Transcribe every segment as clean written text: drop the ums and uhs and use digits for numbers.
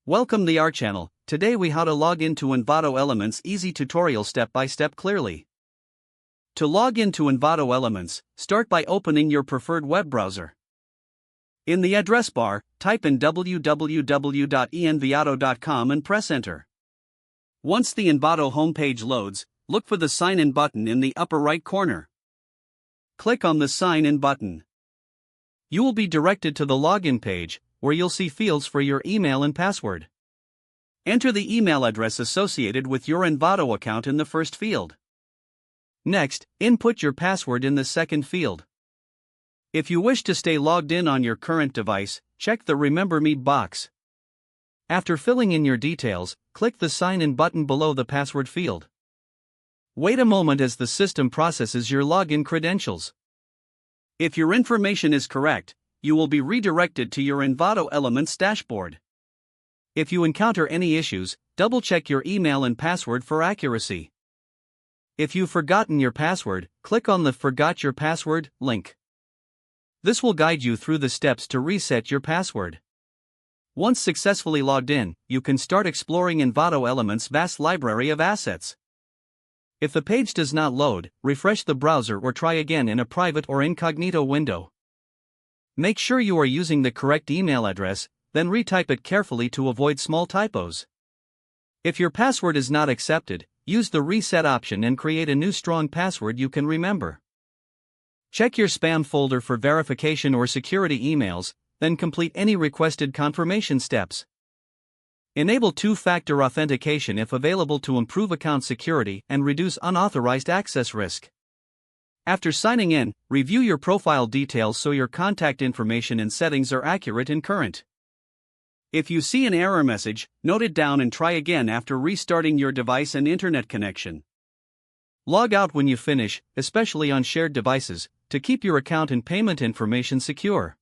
Welcome to our channel. Today we how to log into Envato Elements easy tutorial step by step clearly. To log into Envato Elements, start by opening your preferred web browser. In the address bar, type in www.envato.com and press enter. Once the Envato homepage loads, look for the sign in button in the upper right corner. Click on the sign in button. You will be directed to the login page, where you'll see fields for your email and password. Enter the email address associated with your Envato account in the first field. Next, input your password in the second field. If you wish to stay logged in on your current device, check the Remember Me box. After filling in your details, click the Sign In button below the password field. Wait a moment as the system processes your login credentials. If your information is correct, you will be redirected to your Envato Elements dashboard. If you encounter any issues, double-check your email and password for accuracy. If you've forgotten your password, click on the Forgot Your Password link. This will guide you through the steps to reset your password. Once successfully logged in, you can start exploring Envato Elements' vast library of assets. If the page does not load, refresh the browser or try again in a private or incognito window. Make sure you are using the correct email address, then retype it carefully to avoid small typos. If your password is not accepted, use the reset option and create a new strong password you can remember. Check your spam folder for verification or security emails, then complete any requested confirmation steps. Enable two-factor authentication if available to improve account security and reduce unauthorized access risk. After signing in, review your profile details so your contact information and settings are accurate and current. If you see an error message, note it down and try again after restarting your device and internet connection. Log out when you finish, especially on shared devices, to keep your account and payment information secure.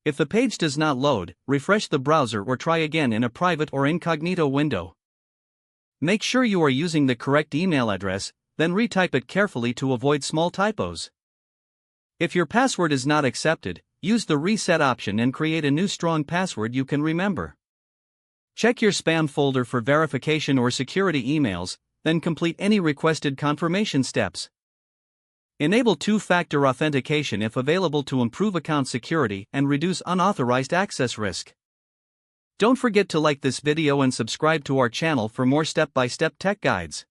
If the page does not load, refresh the browser or try again in a private or incognito window. Make sure you are using the correct email address, then retype it carefully to avoid small typos. If your password is not accepted, use the reset option and create a new strong password you can remember. Check your spam folder for verification or security emails, then complete any requested confirmation steps. Enable two-factor authentication if available to improve account security and reduce unauthorized access risk. Don't forget to like this video and subscribe to our channel for more step-by-step tech guides.